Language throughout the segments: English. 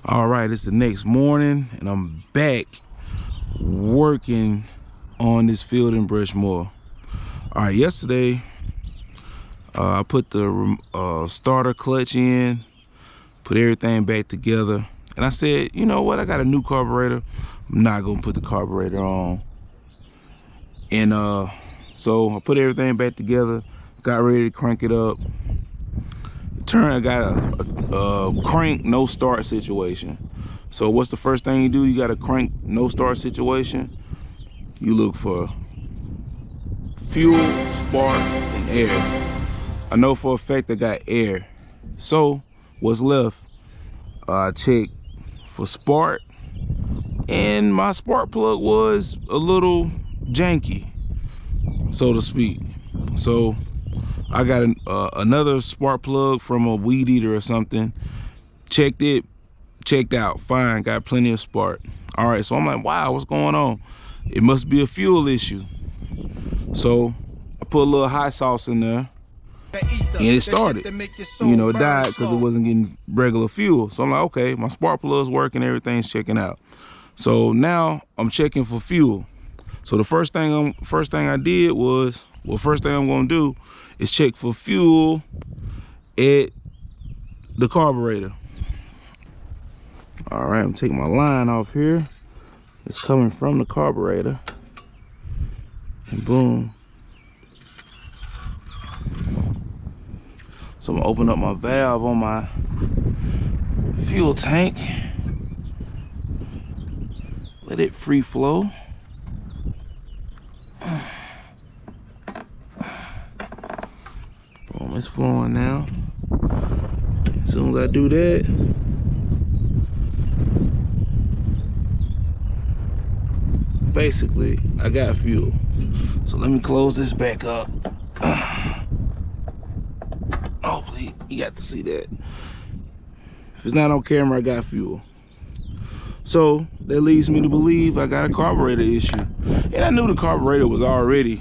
All right, it's the next morning and I'm back working on this field and brush mower. All right, yesterday I put the starter clutch in, put everything back together, and I said, you know what, I got a new carburetor. I'm not gonna put the carburetor on. And so I put everything back together, got ready to crank it up. I got a crank no start situation. So what's the first thing you do? You got a crank no start situation. You look for fuel, spark, and air. I know for a fact I got air. So what's left? I checked for spark, and my spark plug was a little janky, so to speak. So I got another spark plug from a weed eater or something. Checked it, checked out, fine, got plenty of spark. All right, so I'm like, wow, what's going on? It must be a fuel issue. So I put a little hot sauce in there and it started. You know, it died because it wasn't getting regular fuel. So I'm like, okay, my spark plug's working, everything's checking out. So now I'm checking for fuel. So the first thing I did was, first thing I'm gonna do is check for fuel at the carburetor. All right, I'm taking my line off here. It's coming from the carburetor. And boom. So I'm gonna open up my valve on my fuel tank. Let it free flow. Boom, it's flowing now. As soon as I do that, basically, I got fuel. So let me close this back up. Hopefully, you got to see that. If it's not on camera, I got fuel. So that leads me to believe I got a carburetor issue. And I knew the carburetor was already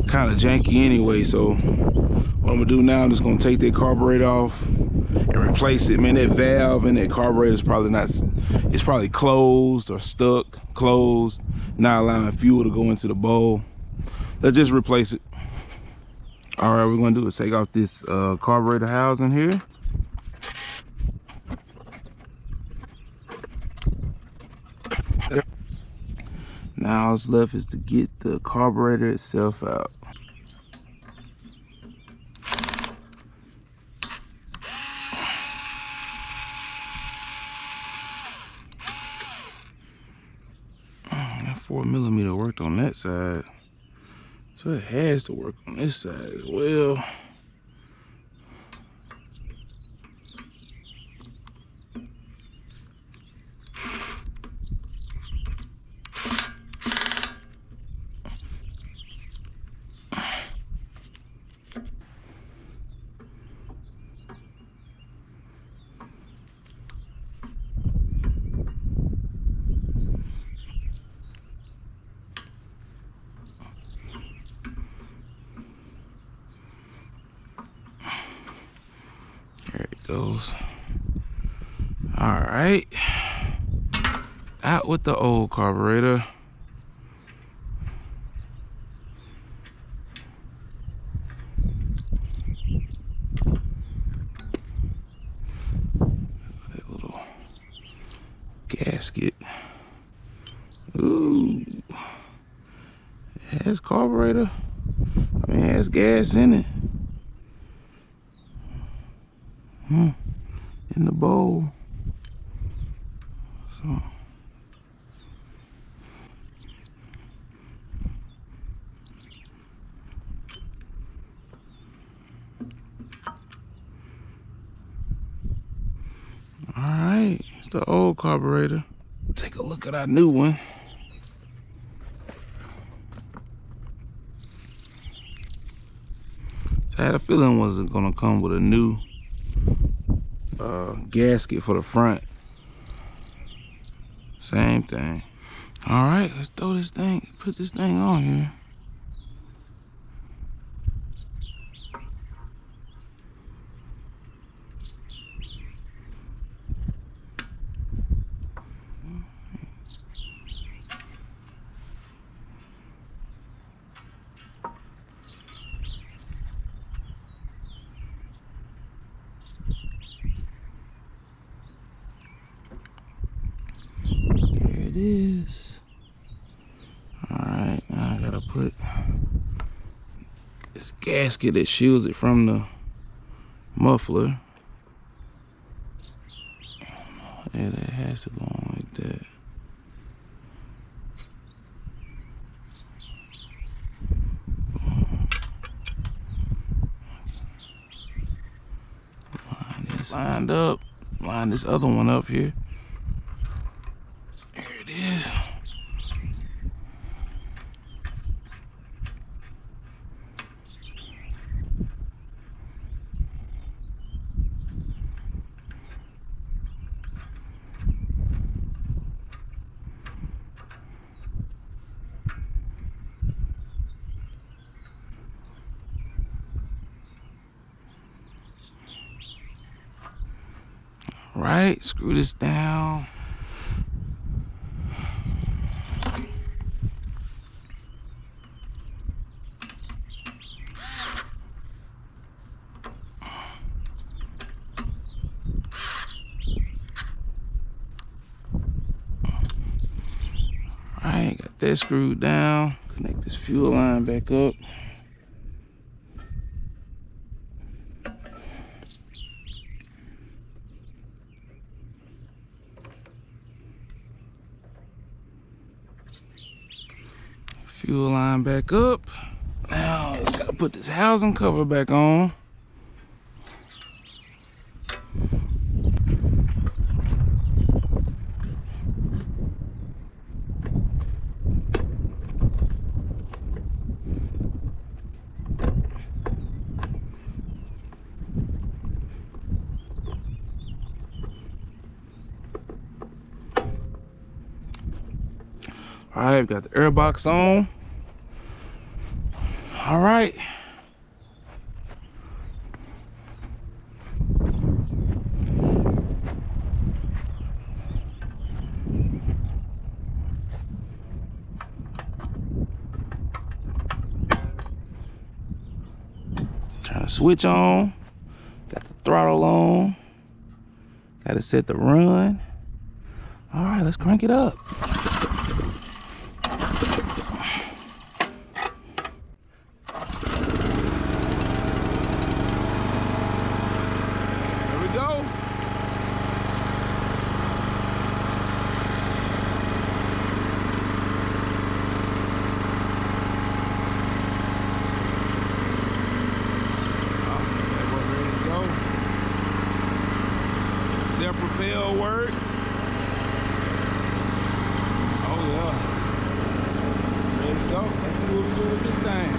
kind of janky anyway. So what I'm gonna do now, I'm just gonna take that carburetor off and replace it. Man, that valve in that carburetor is probably not, it's probably closed or stuck, closed, not allowing fuel to go into the bowl. Let's just replace it. All right, what we're gonna do is take off this carburetor housing here. Now all that's left is to get the carburetor itself out. That 4mm worked on that side, so it has to work on this side as well. There it goes. All right, out with the old carburetor. That little gasket. Ooh, it has carburetor. I mean, it has gas in it. In the bowl. So. All right, it's the old carburetor. Take a look at our new one. So I had a feeling it wasn't gonna come with a new gasket for the front. Same thing. All right, let's throw this thing, put this thing on here. is. Alright, now I gotta put this gasket that shields it from the muffler. Yeah, that has to go on like that. Line this lined up. Line this other one up here. There it is. Right, screw this down. Alright, got that screwed down. Connect this fuel line back up. Fuel line back up. Now just gotta put this housing cover back on. All right, got the air box on. All right. Turn the switch on. Got the throttle on. Got it set to run. All right, let's crank it up. Self-propel works. Oh yeah. Ready to go. Let's see what we do with this thing.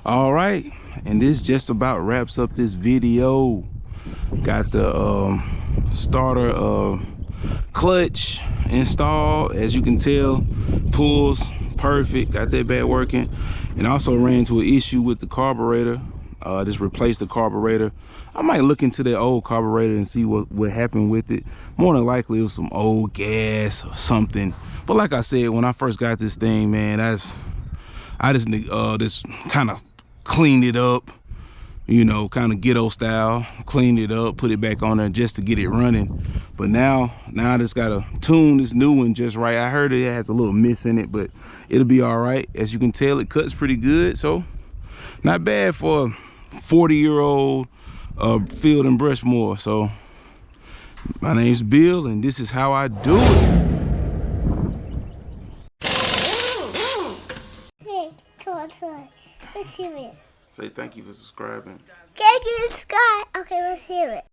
All right, and this just about wraps up this video. Got the starter clutch installed. As you can tell, pulls perfect. Got that bad working, and also ran into an issue with the carburetor. Just replaced the carburetor. I might look into the old carburetor and see what happened with it. More than likely it was some old gas or something. But like I said, when I first got this thing, man, I just kind of cleaned it up, you know, kind of ghetto style, cleaned it up, put it back on there just to get it running. But now I just gotta tune this new one just right. I heard it has a little miss in it, but it'll be all right. As you can tell, it cuts pretty good, so not bad for a 40-year-old field and brush mower. So my name's Bill, and this is how I do it. Hey, come outside. Let's hear it. Say thank you for subscribing. Thank you, Sky. Okay, let's hear it.